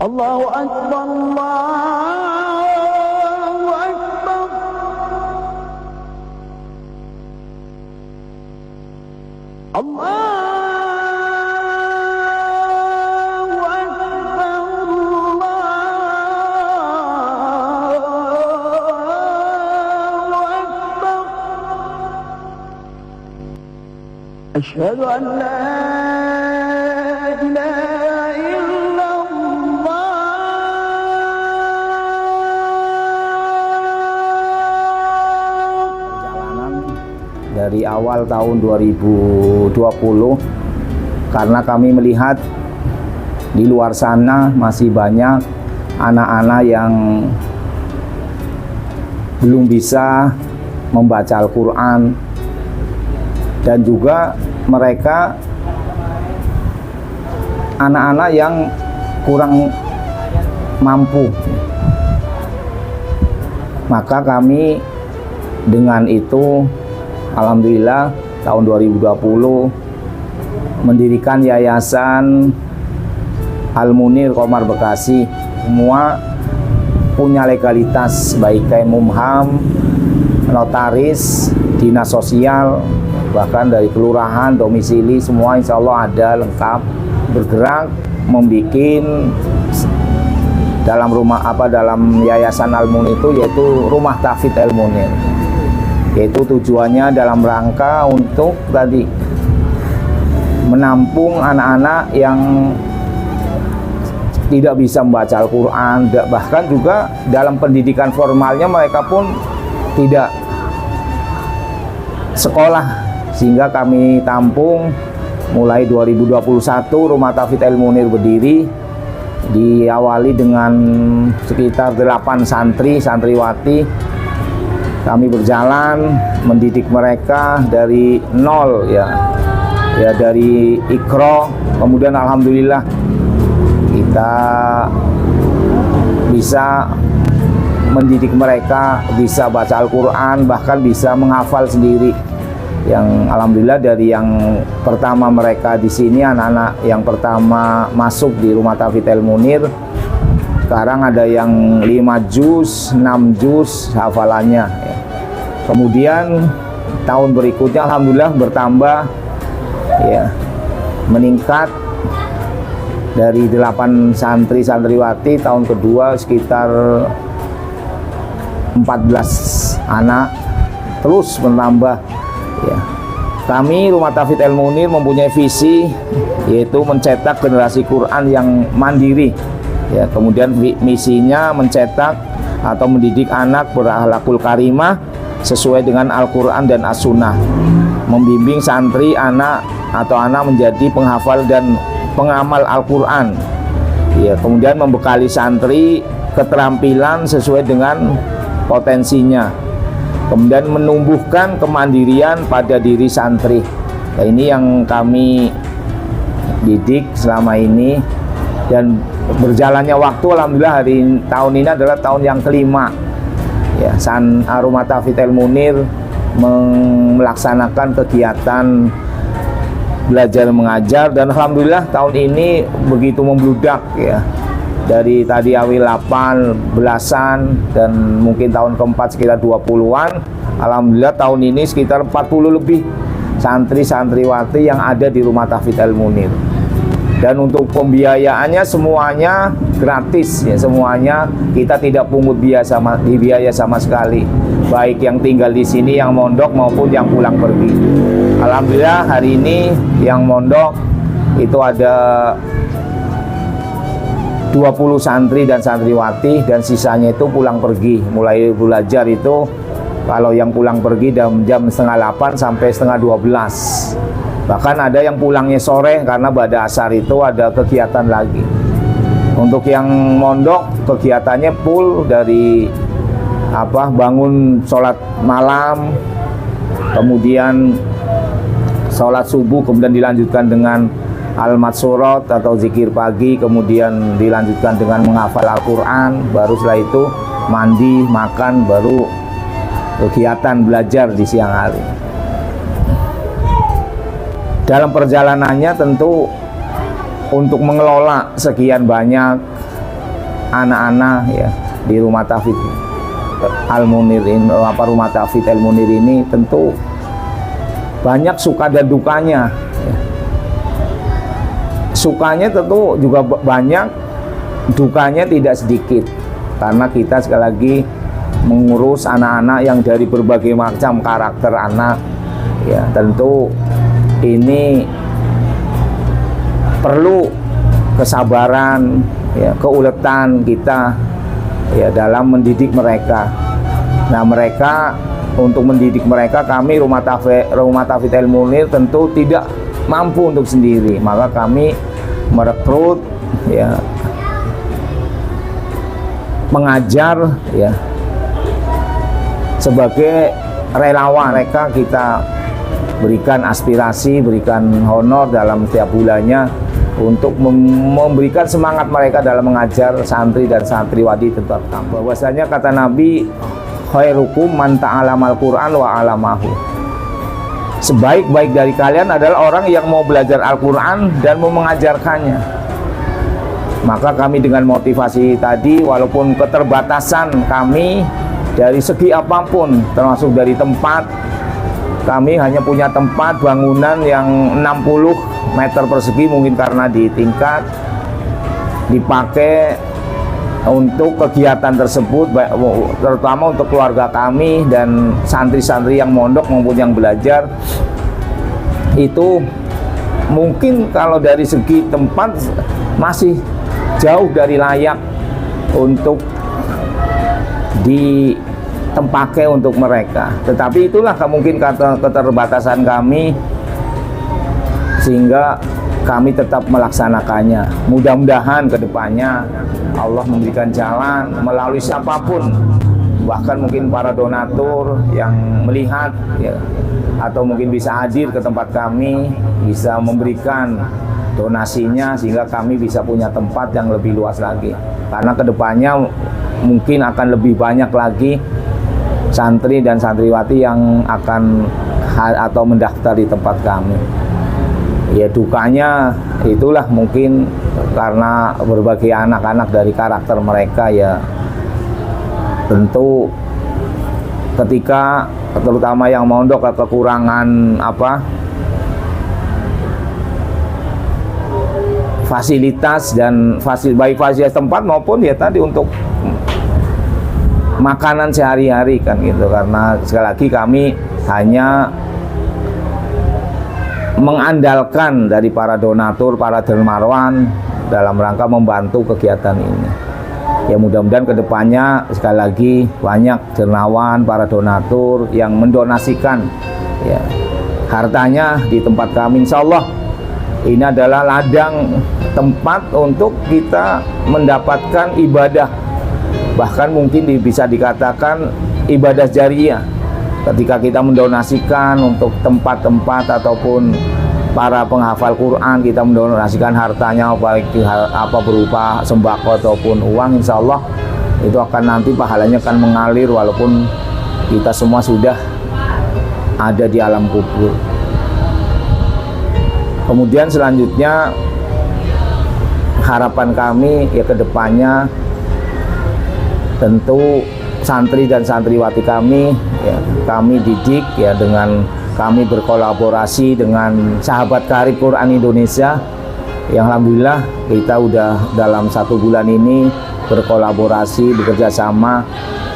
Allahu Akbar, Allahu Akbar. Allahu Akbar, Allahu Akbar. Asyhadu an la ilaha illallah. Perjalanan dari awal tahun 2020 karena kami melihat di luar sana masih banyak anak-anak yang belum bisa membaca Al-Quran, dan juga mereka anak-anak yang kurang mampu. Maka kami dengan itu alhamdulillah tahun 2020 mendirikan Yayasan Al-Munir Komar Bekasi. Semua punya legalitas, baik Kemumham, notaris, dinas sosial, bahkan dari kelurahan, domisili, semua insya Allah ada lengkap, bergerak membuat dalam Yayasan Al-Munir itu, yaitu Rumah Tahfidz Al-Munir, yaitu tujuannya dalam rangka untuk tadi menampung anak-anak yang tidak bisa membaca Al-Quran, bahkan juga dalam pendidikan formalnya mereka pun tidak sekolah, sehingga kami tampung mulai 2021 Rumah Tahfidz Al-Munir berdiri, diawali dengan sekitar 8 santriwati. Kami berjalan mendidik mereka dari nol ya dari Iqra, kemudian alhamdulillah kita bisa mendidik mereka bisa baca Al-Quran, bahkan bisa menghafal sendiri. Yang alhamdulillah dari yang pertama mereka di sini, anak-anak yang pertama masuk di Rumah Tahfidz Al-Munir, sekarang ada yang 5 juz, 6 juz hafalannya ya. Kemudian tahun berikutnya alhamdulillah bertambah ya, meningkat dari 8 santriwati, tahun kedua sekitar 14 anak, terus bertambah ya. Kami Rumah Tahfidz Al-Munir mempunyai visi, yaitu mencetak generasi Quran yang mandiri ya. Kemudian misinya mencetak atau mendidik anak berakhlakul karimah sesuai dengan Al-Quran dan As-Sunnah, membimbing santri anak menjadi penghafal dan pengamal Al-Quran ya. Kemudian membekali santri keterampilan sesuai dengan potensinya, kemudian menumbuhkan kemandirian pada diri santri. Nah, ini yang kami didik selama ini, dan berjalannya waktu alhamdulillah tahun ini adalah tahun yang kelima ya. Rumah Tahfidz Al-Munir melaksanakan kegiatan belajar mengajar, dan alhamdulillah tahun ini begitu membludak ya. Dari tadi awil 8 belasan, dan mungkin tahun keempat sekitar 20-an. Alhamdulillah tahun ini sekitar 40 lebih santri-santriwati yang ada di Rumah Tahfidz Al-Munir. Dan untuk pembiayaannya semuanya gratis ya, semuanya kita tidak pungut biaya sama sekali, baik yang tinggal di sini, yang mondok maupun yang pulang pergi. Alhamdulillah hari ini yang mondok itu ada 20 santri dan santriwati, dan sisanya itu pulang pergi. Mulai belajar itu kalau yang pulang pergi jam setengah 8 sampai setengah 12. Bahkan ada yang pulangnya sore karena pada asar itu ada kegiatan lagi. Untuk yang mondok kegiatannya full, dari bangun sholat malam, kemudian sholat subuh, kemudian dilanjutkan dengan al-matsurat atau zikir pagi, kemudian dilanjutkan dengan menghafal Al-Quran, baru setelah itu mandi, makan, baru kegiatan belajar di siang hari. Dalam perjalanannya tentu untuk mengelola sekian banyak anak-anak ya di Rumah Tahfidz Al-Munir ini, Rumah Tahfidz Al-Munir ini tentu banyak suka dan dukanya ya. Sukanya tentu juga banyak, dukanya tidak sedikit, karena kita sekali lagi mengurus anak-anak yang dari berbagai macam karakter anak ya. Tentu ini perlu kesabaran ya, keuletan kita ya dalam mendidik mereka. Nah, mereka, untuk mendidik mereka, kami Rumah Tahfidz Al-Munir tentu tidak mampu untuk sendiri, maka kami merekrut ya, mengajar ya, sebagai relawan. Mereka kita berikan aspirasi, berikan honor dalam setiap bulannya untuk memberikan semangat mereka dalam mengajar santri dan santriwati tetap. Bahwasanya kata Nabi, khairukum man ta'alamal Qur'an wa 'alamahu. Sebaik-baik dari kalian adalah orang yang mau belajar Al-Quran dan mau mengajarkannya. Maka kami dengan motivasi tadi, walaupun keterbatasan kami dari segi apapun, termasuk dari tempat, kami hanya punya tempat bangunan yang 60 meter persegi, mungkin karena di tingkat dipakai untuk kegiatan tersebut, terutama untuk keluarga kami dan santri-santri yang mondok maupun yang belajar. Itu mungkin kalau dari segi tempat masih jauh dari layak untuk ditempatkan untuk mereka, tetapi itulah mungkin keterbatasan kami, sehingga kami tetap melaksanakannya. Mudah-mudahan kedepannya Allah memberikan jalan melalui siapapun, bahkan mungkin para donatur yang melihat ya, atau mungkin bisa hadir ke tempat kami, bisa memberikan donasinya sehingga kami bisa punya tempat yang lebih luas lagi. Karena kedepannya mungkin akan lebih banyak lagi santri dan santriwati yang akan atau mendaftar di tempat kami. Ya, dukanya itulah mungkin karena berbagai anak-anak dari karakter mereka ya, tentu ketika terutama yang mondok kekurangan fasilitas dan baik fasilitas tempat maupun ya tadi untuk makanan sehari-hari kan gitu. Karena sekali lagi kami hanya mengandalkan dari para donatur, para dermawan dalam rangka membantu kegiatan ini. Ya, mudah-mudahan kedepannya sekali lagi banyak dermawan, para donatur yang mendonasikan ya, hartanya di tempat kami. Insya Allah ini adalah ladang tempat untuk kita mendapatkan ibadah, bahkan mungkin bisa dikatakan ibadah jariyah. Ketika kita mendonasikan untuk tempat-tempat ataupun para penghafal Quran, kita mendonasikan hartanya baik apa berupa sembako ataupun uang, insya Allah itu akan nanti pahalanya akan mengalir walaupun kita semua sudah ada di alam kubur. Kemudian selanjutnya harapan kami ya kedepannya tentu santri dan santriwati kami ya, kami didik ya dengan kami berkolaborasi dengan sahabat karib Quran Indonesia yang alhamdulillah kita udah dalam 1 bulan ini berkolaborasi, bekerja sama,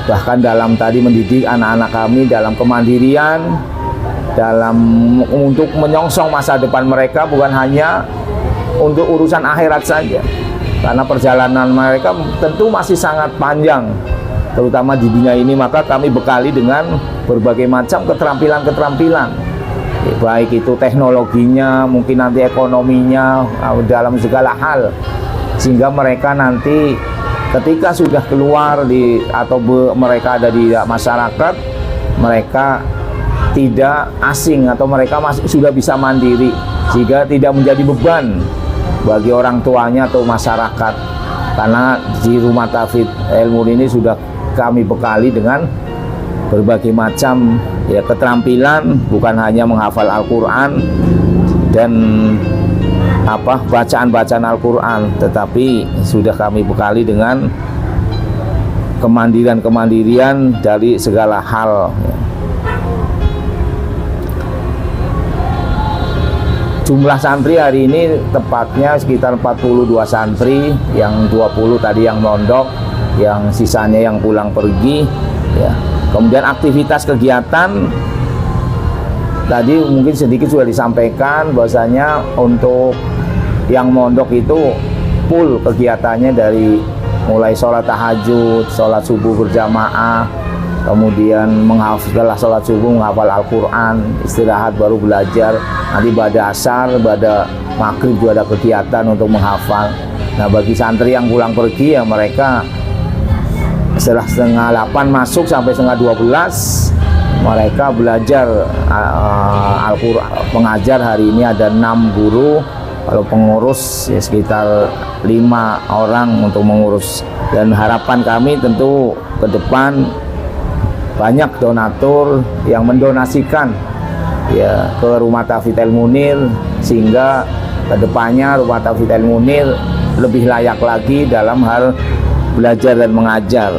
bahkan dalam tadi mendidik anak-anak kami dalam kemandirian, dalam untuk menyongsong masa depan mereka, bukan hanya untuk urusan akhirat saja, karena perjalanan mereka tentu masih sangat panjang terutama di dunia ini. Maka kami bekali dengan berbagai macam keterampilan-keterampilan, baik itu teknologinya, mungkin nanti ekonominya, dalam segala hal, sehingga mereka nanti ketika sudah keluar atau mereka ada di masyarakat, mereka tidak asing atau mereka sudah bisa mandiri, sehingga tidak menjadi beban bagi orang tuanya atau masyarakat. Karena di Rumah Tahfidz Al-Munir ini sudah kami bekali dengan berbagai macam ya keterampilan, bukan hanya menghafal Al-Quran dan bacaan-bacaan Al-Quran, tetapi sudah kami bekali dengan kemandirian dari segala hal. Jumlah santri hari ini tepatnya sekitar 42 santri, yang 20 tadi yang mondok, yang sisanya yang pulang pergi ya. Kemudian aktivitas kegiatan tadi mungkin sedikit sudah disampaikan bahwasanya untuk yang mondok itu full kegiatannya dari mulai sholat tahajud, sholat subuh berjamaah, kemudian setelah sholat subuh menghafal Al-Quran, istirahat baru belajar, nanti pada asar, pada maghrib juga ada kegiatan untuk menghafal. Nah bagi santri yang pulang pergi ya mereka setelah setengah 8 masuk sampai setengah 12 mereka belajar Al-Quran. Pengajar hari ini ada 6 guru, kalau pengurus ya sekitar 5 orang untuk mengurus. Dan harapan kami tentu ke depan banyak donatur yang mendonasikan ya ke Rumah Tahfidz El Munir, sehingga kedepannya Rumah Tahfidz El Munir lebih layak lagi dalam hal belajar dan mengajar.